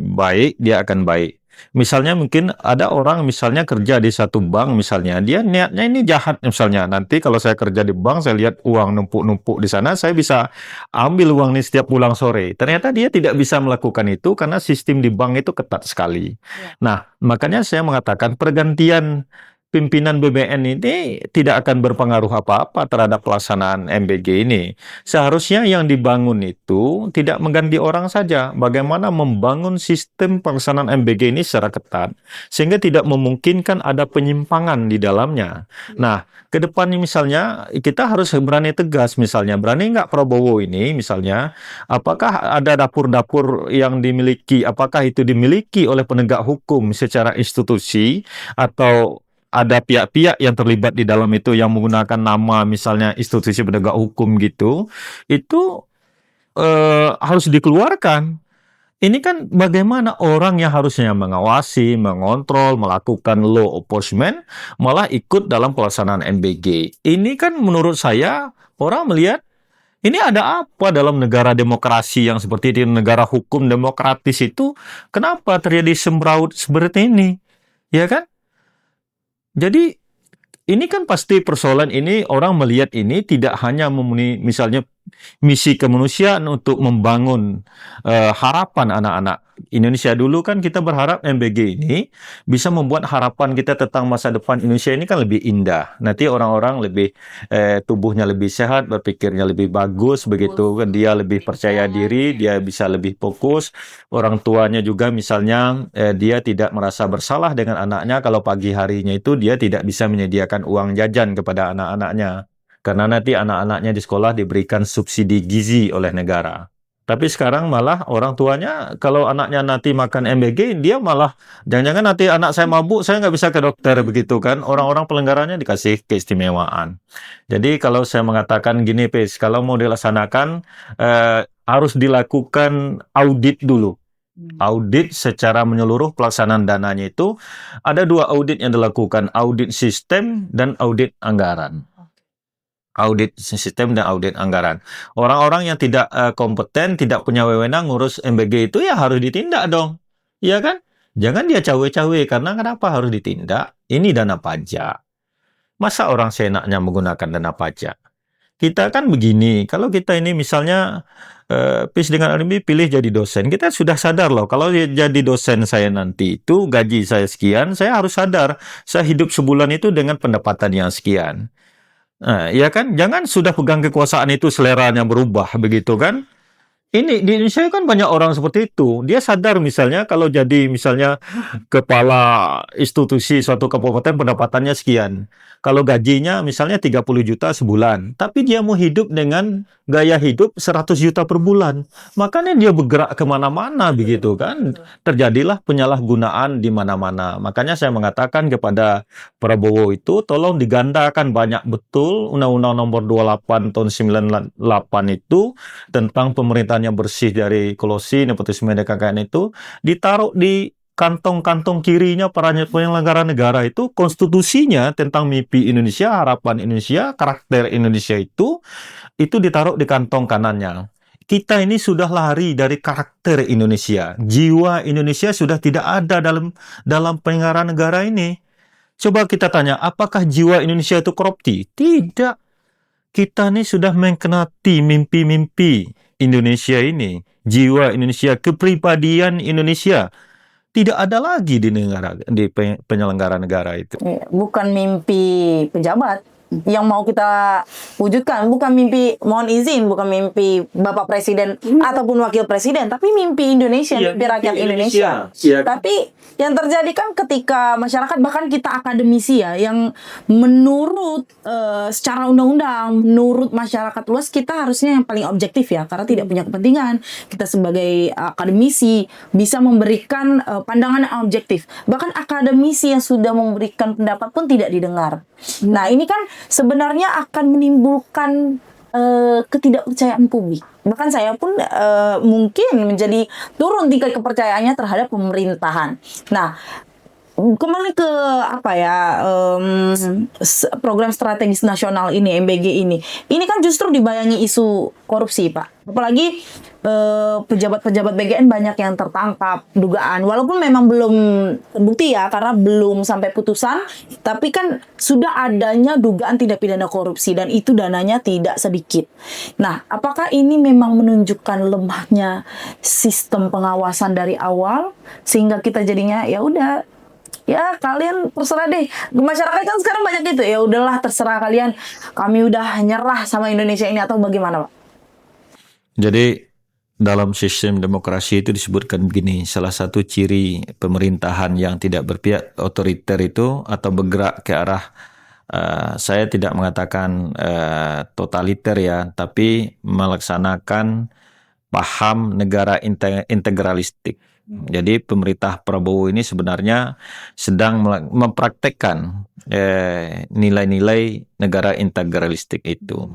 baik, dia akan baik. Misalnya mungkin ada orang misalnya kerja di satu bank misalnya, dia niatnya ini jahat misalnya. Nanti kalau saya kerja di bank, saya lihat uang numpuk-numpuk di sana, saya bisa ambil uang ini setiap pulang sore. Ternyata dia tidak bisa melakukan itu karena sistem di bank itu ketat sekali. Nah, makanya saya mengatakan pergantian pimpinan BBN ini tidak akan berpengaruh apa-apa terhadap pelaksanaan MBG ini. Seharusnya yang dibangun itu tidak mengganti orang saja. Bagaimana membangun sistem pelaksanaan MBG ini secara ketat, sehingga tidak memungkinkan ada penyimpangan di dalamnya. Nah, ke depan misalnya kita harus berani tegas misalnya. Berani nggak Prabowo ini misalnya, apakah ada dapur-dapur yang dimiliki, apakah itu dimiliki oleh penegak hukum secara institusi atau ada pihak-pihak yang terlibat di dalam itu yang menggunakan nama misalnya institusi penegak hukum gitu, itu harus dikeluarkan. Ini kan bagaimana orang yang harusnya mengawasi, mengontrol, melakukan law enforcement, malah ikut dalam pelaksanaan MBG. Ini kan menurut saya orang melihat ini ada apa dalam negara demokrasi yang seperti di negara hukum demokratis itu, kenapa terjadi sembraut seperti ini, ya kan? Jadi ini kan pasti persoalan ini orang melihat ini tidak hanya memenuhi misalnya misi kemanusiaan untuk membangun harapan anak-anak Indonesia. Dulu kan kita berharap MBG ini bisa membuat harapan kita tentang masa depan Indonesia ini kan lebih indah. Nanti orang-orang lebih tubuhnya lebih sehat, berpikirnya lebih bagus begitu kan, dia lebih percaya diri, dia bisa lebih fokus. Orang tuanya juga misalnya dia tidak merasa bersalah dengan anaknya kalau pagi harinya itu dia tidak bisa menyediakan uang jajan kepada anak-anaknya. Karena nanti anak-anaknya di sekolah diberikan subsidi gizi oleh negara. Tapi sekarang malah orang tuanya, kalau anaknya nanti makan MBG, dia malah, jangan-jangan nanti anak saya mabuk, saya nggak bisa ke dokter, begitu kan. Orang-orang pelanggarannya dikasih keistimewaan. Jadi kalau saya mengatakan gini, Pes, kalau mau dilaksanakan, harus dilakukan audit dulu. Audit secara menyeluruh pelaksanaan dananya itu, ada 2 audit yang dilakukan, audit sistem dan audit anggaran. Audit sistem dan audit anggaran. Orang-orang yang tidak kompeten, tidak punya wewenang ngurus MBG itu ya harus ditindak dong. Iya kan? Jangan dia cawe-cawe, karena kenapa harus ditindak? Ini dana pajak. Masa orang seenaknya menggunakan dana pajak? Kita kan begini, kalau kita ini misalnya PIS dengan LMB pilih jadi dosen, kita sudah sadar loh, kalau jadi dosen saya nanti itu gaji saya sekian, saya harus sadar, saya hidup sebulan itu dengan pendapatan yang sekian. Nah, ya kan, jangan sudah pegang kekuasaan itu seleranya berubah begitu kan. Ini di Indonesia kan banyak orang seperti itu. Dia sadar misalnya kalau jadi misalnya kepala institusi suatu kabupaten pendapatannya sekian. Kalau gajinya misalnya 30 juta sebulan, tapi dia mau hidup dengan gaya hidup 100 juta per bulan. Makanya dia bergerak kemana-mana begitu kan. Terjadilah penyalahgunaan di mana-mana. Makanya saya mengatakan kepada Prabowo itu, tolong digandakan banyak betul Undang-Undang Nomor 28 tahun 98 itu tentang pemerintahan yang bersih dari kolusi, nepotisme, dan KKN itu ditaruh di kantong-kantong kirinya para penyelenggara negara itu, konstitusinya tentang mimpi Indonesia, harapan Indonesia, karakter Indonesia itu ditaruh di kantong kanannya. Kita ini sudah lari dari karakter Indonesia. Jiwa Indonesia sudah tidak ada dalam penyelenggaraan negara ini. Coba kita tanya, apakah jiwa Indonesia itu korupsi? Tidak. Kita ini sudah mengkenati mimpi-mimpi Indonesia ini. Jiwa Indonesia, kepribadian Indonesia. Tidak ada lagi di penyelenggara negara itu. Bukan mimpi pejabat yang mau kita wujudkan, bukan mimpi, mohon izin, bukan mimpi Bapak Presiden ataupun Wakil Presiden, tapi mimpi Indonesia, mimpi rakyat Indonesia. Ya. Tapi yang terjadi kan ketika masyarakat, bahkan kita akademisi ya, yang menurut secara undang-undang, menurut masyarakat luas, kita harusnya yang paling objektif ya, karena tidak punya kepentingan. Kita sebagai akademisi bisa memberikan pandangan yang objektif. Bahkan akademisi yang sudah memberikan pendapat pun tidak didengar. Nah, ini kan sebenarnya akan menimbulkan ketidakpercayaan publik. Bahkan saya pun mungkin menjadi turun tingkat kepercayaannya terhadap pemerintahan. Nah, kembali ke program strategis nasional ini, MBG ini kan justru dibayangi isu korupsi, Pak. Apalagi pejabat-pejabat BGN banyak yang tertangkap dugaan, walaupun memang belum terbukti ya, karena belum sampai putusan, tapi kan sudah adanya dugaan tindak pidana korupsi, dan itu dananya tidak sedikit. Nah, apakah ini memang menunjukkan lemahnya sistem pengawasan dari awal, sehingga kita jadinya ya udah, ya kalian terserah deh. Masyarakat kan sekarang banyak gitu, ya udahlah terserah kalian, kami udah nyerah sama Indonesia ini, atau bagaimana, Pak? Jadi dalam sistem demokrasi itu disebutkan begini, salah satu ciri pemerintahan yang tidak berpihak otoriter itu atau bergerak ke arah saya tidak mengatakan totaliter ya, tapi melaksanakan paham negara integralistik. Jadi pemerintah Prabowo ini sebenarnya sedang mempraktekkan nilai-nilai negara integralistik itu.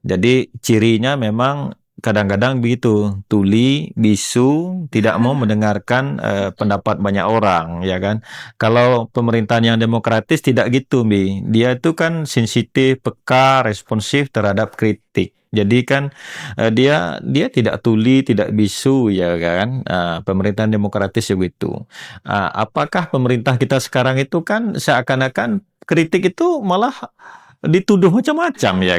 Jadi cirinya memang kadang-kadang begitu, tuli, bisu, tidak mau mendengarkan pendapat banyak orang, ya kan. Kalau pemerintahan yang demokratis tidak gitu, Bi. Dia itu kan sensitif, peka, responsif terhadap kritik. Jadi kan dia tidak tuli, tidak bisu, ya kan. Pemerintahan demokratis begitu. Apakah pemerintah kita sekarang itu kan seakan-akan kritik itu malah dituduh macam-macam ya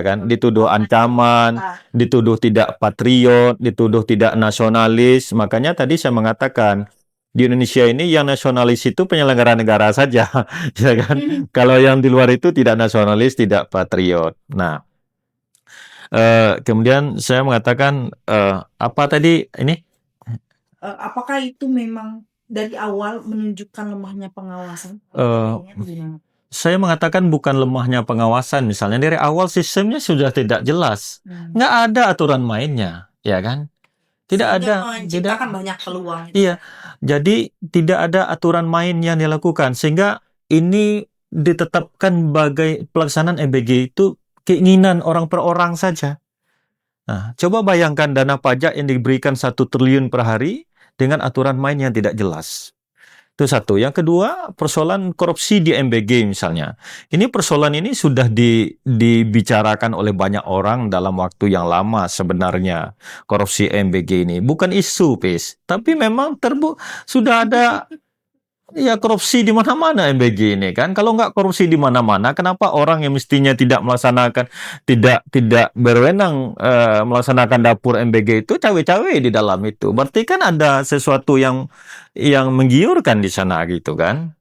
kan, dituduh ancaman, dituduh tidak patriot, dituduh tidak nasionalis. Makanya tadi saya mengatakan di Indonesia ini yang nasionalis itu penyelenggara negara saja, ya kan. Kalau yang di luar itu tidak nasionalis, tidak patriot. Nah, kemudian saya mengatakan apa tadi ini? Apakah itu memang dari awal menunjukkan lemahnya pengawasan? Saya mengatakan bukan lemahnya pengawasan, misalnya dari awal sistemnya sudah tidak jelas, nggak ada aturan mainnya, ya kan? Tidak ada, tidak. Menciptakan banyak peluang. Iya, jadi tidak ada aturan main yang dilakukan sehingga ini ditetapkan sebagai pelaksanaan MBG itu keinginan orang per orang saja. Nah, coba bayangkan dana pajak yang diberikan 1 triliun per hari dengan aturan main yang tidak jelas. Itu satu. Yang kedua, persoalan korupsi di MBG misalnya. Ini persoalan ini sudah dibicarakan oleh banyak orang dalam waktu yang lama sebenarnya. Korupsi MBG ini bukan isu, tapi memang sudah ada ya korupsi di mana-mana MBG ini kan. Kalau nggak korupsi di mana-mana, kenapa orang yang mestinya tidak melaksanakan, tidak berwenang melaksanakan dapur MBG itu cawe-cawe di dalam itu? Berarti kan ada sesuatu yang menggiurkan di sana gitu kan.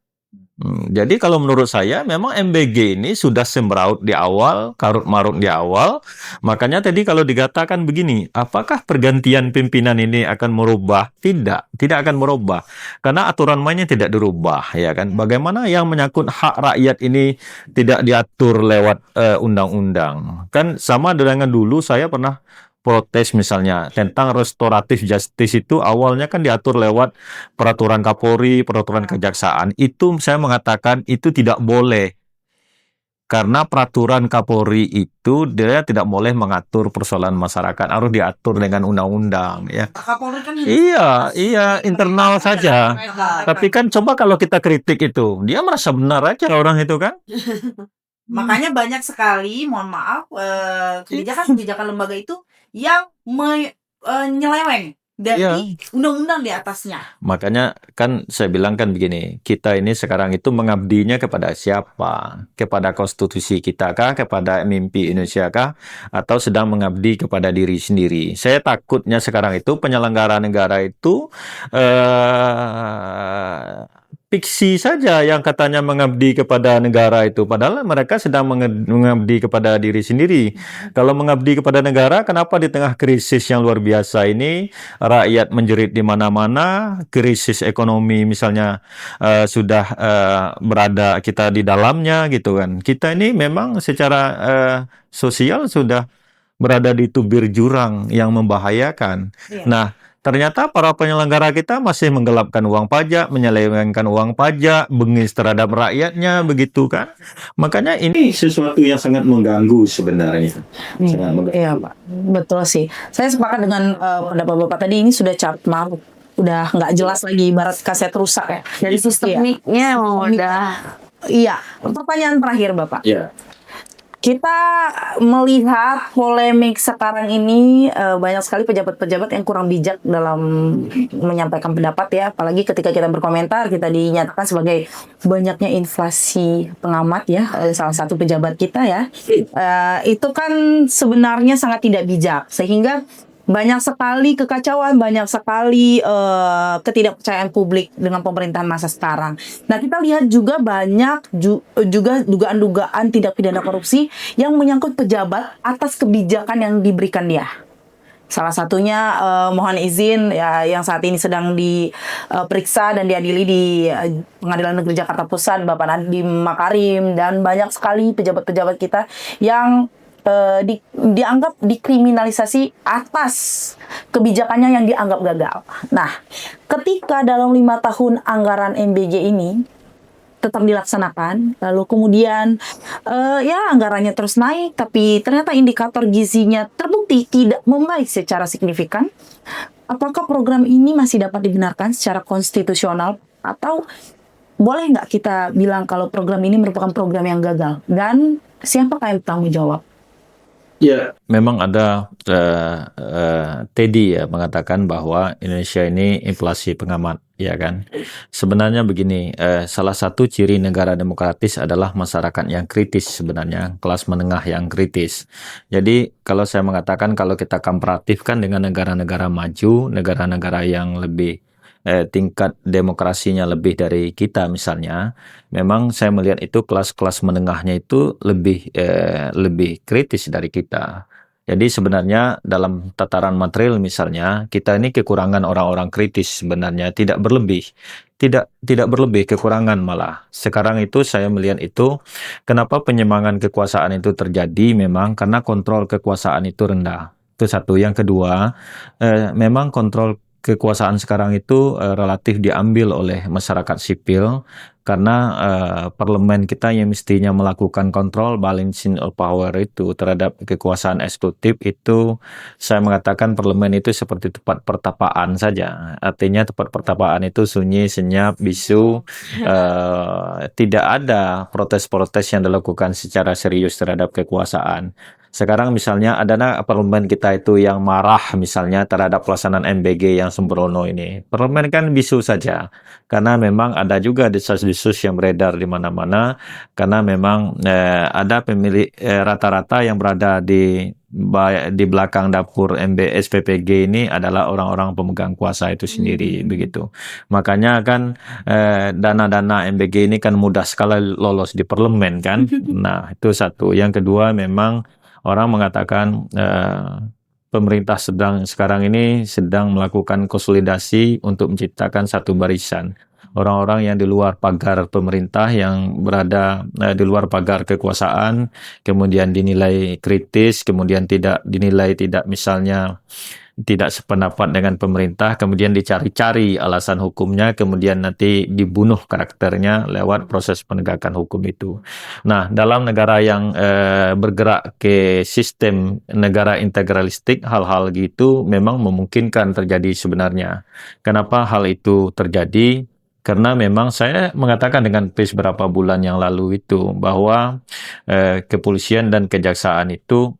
Jadi kalau menurut saya memang MBG ini sudah sembraut di awal, karut-marut di awal. Makanya tadi kalau dikatakan begini, apakah pergantian pimpinan ini akan merubah? Tidak akan merubah. Karena aturan mainnya tidak dirubah, ya kan? Bagaimana yang menyangkut hak rakyat ini tidak diatur lewat undang-undang? Kan sama dengan dulu saya pernah protes misalnya tentang restoratif justice itu awalnya kan diatur lewat peraturan Kapolri, peraturan kejaksaan. Itu saya mengatakan itu tidak boleh. Karena peraturan Kapolri itu dia tidak boleh mengatur persoalan masyarakat, harus diatur dengan undang-undang ya. Kapolri kan Iya, internal saja. Tapi kan coba kalau kita kritik itu, dia merasa benar aja orang itu kan. makanya banyak sekali, mohon maaf, kebijakan lembaga itu yang menyeleweng dari undang-undang di atasnya. Makanya kan saya bilang kan begini, kita ini sekarang itu mengabdinya kepada siapa? Kepada konstitusi kita kah? Kepada mimpi Indonesia kah? Atau sedang mengabdi kepada diri sendiri? Saya takutnya sekarang itu penyelenggara negara itu fiksi saja yang katanya mengabdi kepada negara itu. Padahal mereka sedang mengabdi kepada diri sendiri. Kalau mengabdi kepada negara, kenapa di tengah krisis yang luar biasa ini, rakyat menjerit di mana-mana, krisis ekonomi misalnya sudah berada kita di dalamnya gitu kan. Kita ini memang secara sosial sudah berada di tubir jurang yang membahayakan. Nah, ternyata para penyelenggara kita masih menggelapkan uang pajak, menyelewengkan uang pajak, bengis terhadap rakyatnya, begitu kan? Makanya ini sesuatu yang sangat mengganggu sebenarnya. Sangat mengganggu. Iya, Pak. Betul sih. Saya sepakat dengan pendapat Bapak tadi, ini sudah carut marut. Udah nggak jelas lagi, ibarat kaset rusak ya. Dari sistemiknya udah. Iya. Pertanyaan terakhir, Bapak. Iya. Kita melihat polemik sekarang ini banyak sekali pejabat-pejabat yang kurang bijak dalam menyampaikan pendapat ya, apalagi ketika kita berkomentar kita dinyatakan sebagai banyaknya inflasi pengamat ya, salah satu pejabat kita ya, itu kan sebenarnya sangat tidak bijak sehingga banyak sekali kekacauan, banyak sekali ketidakpercayaan publik dengan pemerintahan masa sekarang. Nah, kita lihat juga banyak juga dugaan-dugaan tindak pidana korupsi yang menyangkut pejabat atas kebijakan yang diberikan dia. Salah satunya mohon izin ya, yang saat ini sedang diperiksa dan diadili di Pengadilan Negeri Jakarta Pusat, Bapak Nadiem Makarim, dan banyak sekali pejabat-pejabat kita yang dianggap dikriminalisasi atas kebijakannya yang dianggap gagal. Nah, ketika dalam 5 tahun anggaran MBG ini tetap dilaksanakan, lalu kemudian ya anggarannya terus naik, tapi ternyata indikator gizinya terbukti tidak membaik secara signifikan, apakah program ini masih dapat dibenarkan secara konstitusional, atau boleh nggak kita bilang kalau program ini merupakan program yang gagal, dan siapakah yang bertanggung jawab? Ya, memang ada Teddy ya mengatakan bahwa Indonesia ini inflasi pengamat. ya kan? Sebenarnya begini, salah satu ciri negara demokratis adalah masyarakat yang kritis sebenarnya, kelas menengah yang kritis. Jadi kalau saya mengatakan kalau kita komparatifkan dengan negara-negara maju, negara-negara yang lebih tingkat demokrasinya lebih dari kita misalnya, memang saya melihat itu kelas-kelas menengahnya itu lebih kritis dari kita. Jadi sebenarnya dalam tataran material misalnya, kita ini kekurangan orang-orang kritis sebenarnya, tidak berlebih. Tidak berlebih, kekurangan malah. Sekarang itu saya melihat itu, kenapa penyemangan kekuasaan itu terjadi memang karena kontrol kekuasaan itu rendah. Itu satu. Yang kedua, memang kontrol kekuasaan sekarang itu relatif diambil oleh masyarakat sipil karena parlemen kita yang mestinya melakukan kontrol balancing of power itu terhadap kekuasaan eksekutif itu, saya mengatakan parlemen itu seperti tempat pertapaan saja. Artinya tempat pertapaan itu sunyi, senyap, bisu, tidak ada protes-protes yang dilakukan secara serius terhadap kekuasaan. Sekarang misalnya ada parlemen kita itu yang marah misalnya terhadap pelaksanaan MBG yang sembrono ini. Parlemen kan bisu saja. Karena memang ada juga desas-desus yang beredar di mana-mana. Karena memang ada pemilik rata-rata yang berada di belakang dapur SPPG ini adalah orang-orang pemegang kuasa itu sendiri begitu. Makanya kan dana-dana MBG ini kan mudah sekali lolos di parlemen kan. Nah, itu satu. Yang kedua memang orang mengatakan pemerintah sekarang ini sedang melakukan konsolidasi untuk menciptakan satu barisan. Orang-orang yang di luar pagar pemerintah, yang berada di luar pagar kekuasaan, kemudian dinilai kritis, kemudian dinilai tidak misalnya tidak sependapat dengan pemerintah, kemudian dicari-cari alasan hukumnya, kemudian nanti dibunuh karakternya lewat proses penegakan hukum itu. Nah, dalam negara yang bergerak ke sistem negara integralistik, hal-hal gitu memang memungkinkan terjadi sebenarnya. Kenapa hal itu terjadi? Karena memang saya mengatakan dengan beberapa bulan yang lalu itu bahwa kepolisian dan kejaksaan itu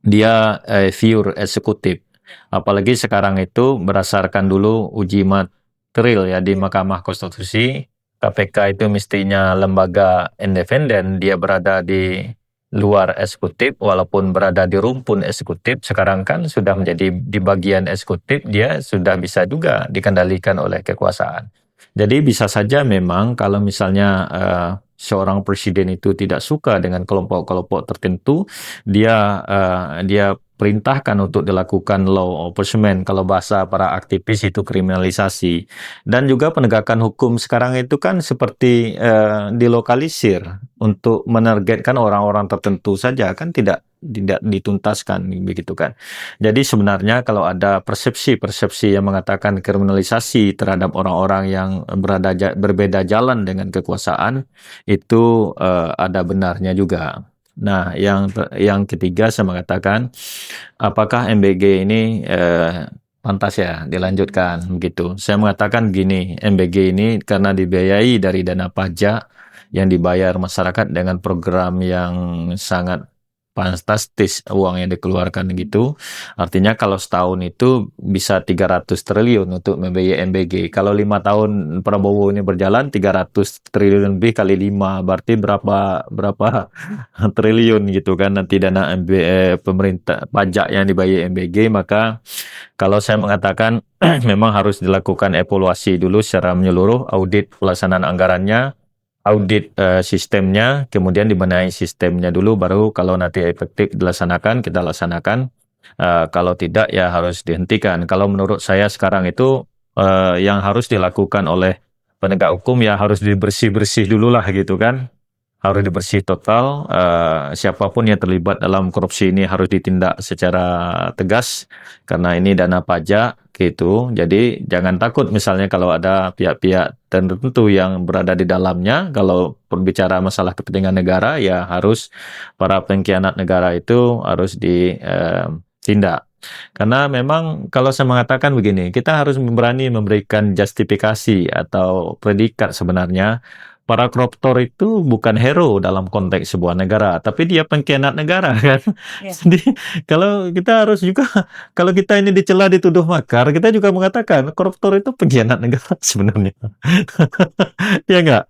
dia pure eksekutif. Apalagi sekarang itu berdasarkan dulu uji material ya di Mahkamah Konstitusi, KPK itu mestinya lembaga independen, dia berada di luar eksekutif, walaupun berada di rumpun eksekutif, sekarang kan sudah menjadi di bagian eksekutif, dia sudah bisa juga dikendalikan oleh kekuasaan. Jadi bisa saja memang kalau misalnya seorang presiden itu tidak suka dengan kelompok-kelompok tertentu, dia perintahkan untuk dilakukan law enforcement, kalau bahasa para aktivis itu kriminalisasi. Dan juga penegakan hukum sekarang itu kan seperti dilokalisir untuk menargetkan orang-orang tertentu saja, kan tidak dituntaskan begitu kan. Jadi sebenarnya kalau ada persepsi yang mengatakan kriminalisasi terhadap orang-orang yang berbeda jalan dengan kekuasaan, itu ada benarnya juga. Nah, yang ketiga saya mengatakan, apakah MBG ini pantas ya dilanjutkan begitu? Saya mengatakan gini, MBG ini karena dibiayai dari dana pajak yang dibayar masyarakat dengan program yang sangat fantastis uang yang dikeluarkan gitu. Artinya kalau setahun itu bisa 300 triliun untuk membiayai MBG. Kalau 5 tahun Prabowo ini berjalan 300 triliun lebih kali 5, berarti berapa triliun gitu kan nanti dana pemerintah pajak yang dibayar MBG. Maka kalau saya mengatakan memang harus dilakukan evaluasi dulu secara menyeluruh, audit pelaksanaan anggarannya, audit sistemnya, kemudian dibenahi sistemnya dulu, baru kalau nanti efektif dilaksanakan, kita laksanakan. Kalau tidak, ya harus dihentikan. Kalau menurut saya sekarang itu yang harus dilakukan oleh penegak hukum ya harus dibersih-bersih dulu lah gitu kan. Harus dibersih total, siapapun yang terlibat dalam korupsi ini harus ditindak secara tegas, karena ini dana pajak gitu. Jadi jangan takut misalnya kalau ada pihak-pihak tertentu yang berada di dalamnya, kalau berbicara masalah kepentingan negara, ya harus para pengkhianat negara itu harus ditindak. Karena memang kalau saya mengatakan begini, kita harus berani memberikan justifikasi atau predikat sebenarnya para koruptor itu bukan hero dalam konteks sebuah negara, tapi dia pengkhianat negara kan. Ya. Jadi kalau kita harus juga, kalau kita ini dicela dituduh makar, kita juga mengatakan koruptor itu pengkhianat negara sebenarnya. Ya enggak?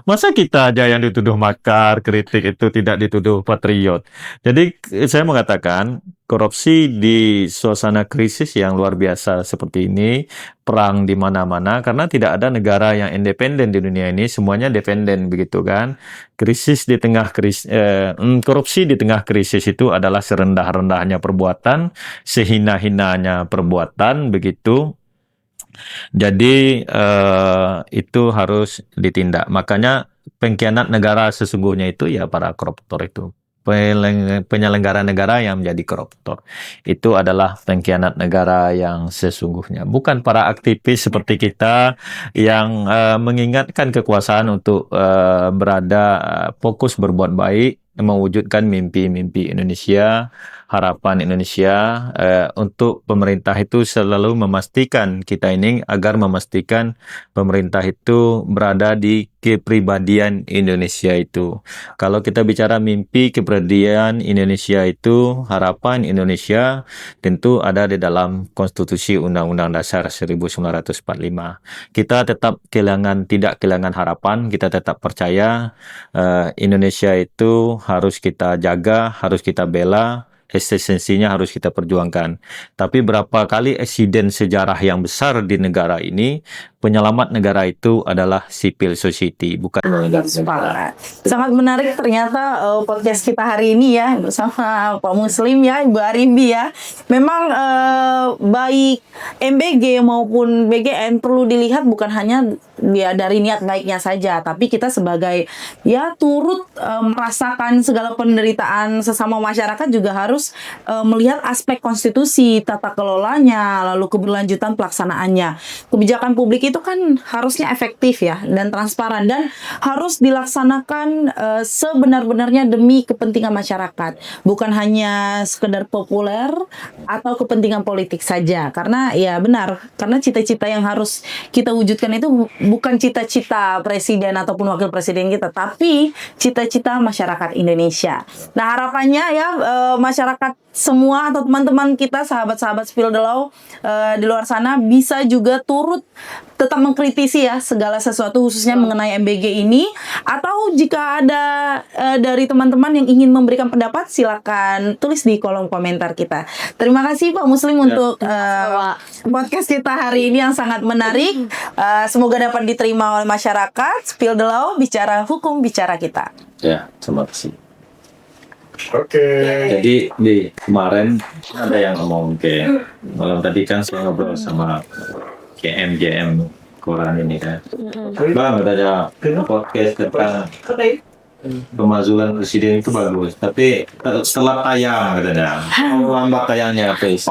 Masa kita aja yang dituduh makar, kritik itu tidak dituduh patriot. Jadi saya mengatakan korupsi di suasana krisis yang luar biasa seperti ini, perang di mana-mana, karena tidak ada negara yang independen di dunia ini, semuanya dependen begitu kan. Korupsi di tengah krisis itu adalah serendah-rendahnya perbuatan, sehina-hinanya perbuatan begitu. Jadi itu harus ditindak. Makanya pengkhianat negara sesungguhnya itu ya para koruptor itu. Penyelenggara negara yang menjadi koruptor itu adalah pengkhianat negara yang sesungguhnya, bukan para aktivis seperti kita yang mengingatkan kekuasaan untuk fokus berbuat baik, mewujudkan mimpi-mimpi Indonesia, harapan Indonesia. Untuk pemerintah itu selalu memastikan kita ini agar memastikan pemerintah itu berada di kepribadian Indonesia itu. Kalau kita bicara mimpi kepribadian Indonesia itu, harapan Indonesia tentu ada di dalam Konstitusi Undang-Undang Dasar 1945. Kita tetap tidak kehilangan harapan, kita tetap percaya Indonesia itu harus kita jaga, harus kita bela, eksistensinya harus kita perjuangkan. Tapi berapa kali eksiden sejarah yang besar di negara ini, penyelamat negara itu adalah civil society, bukan Sepakat. Sangat menarik ternyata podcast kita hari ini ya bersama Pak Muslim ya, Ibu Arimbi ya. Memang baik MBG maupun BGN perlu dilihat bukan hanya dia dari niat baiknya saja, tapi kita sebagai ya turut merasakan segala penderitaan sesama masyarakat juga harus melihat aspek konstitusi, tata kelolanya, lalu keberlanjutan pelaksanaannya. Kebijakan publik itu kan harusnya efektif ya dan transparan dan harus dilaksanakan sebenar-benarnya demi kepentingan masyarakat, bukan hanya sekedar populer atau kepentingan politik saja. Karena ya benar, karena cita-cita yang harus kita wujudkan itu bukan cita-cita presiden ataupun wakil presiden kita, tapi cita-cita masyarakat Indonesia. Nah, harapannya ya masyarakat semua atau teman-teman kita, sahabat-sahabat Spill the Law di luar sana bisa juga turut tetap mengkritisi ya segala sesuatu khususnya mengenai MBG ini, atau jika ada dari teman-teman yang ingin memberikan pendapat silakan tulis di kolom komentar kita. Terima kasih Pak Muslim untuk podcast kita hari ini yang sangat menarik. Semoga dapat diterima oleh masyarakat. Spill the Law, bicara hukum, bicara kita. Ya, terima kasih. Oke. Jadi di kemarin ada yang ngomong malam tadi kan saya ngobrol sama GM koran ini kan. Bang, ada podcast tentang pemazulan presiden itu bagus, tapi setelah tayang katanya. Lambat tayangnya, please.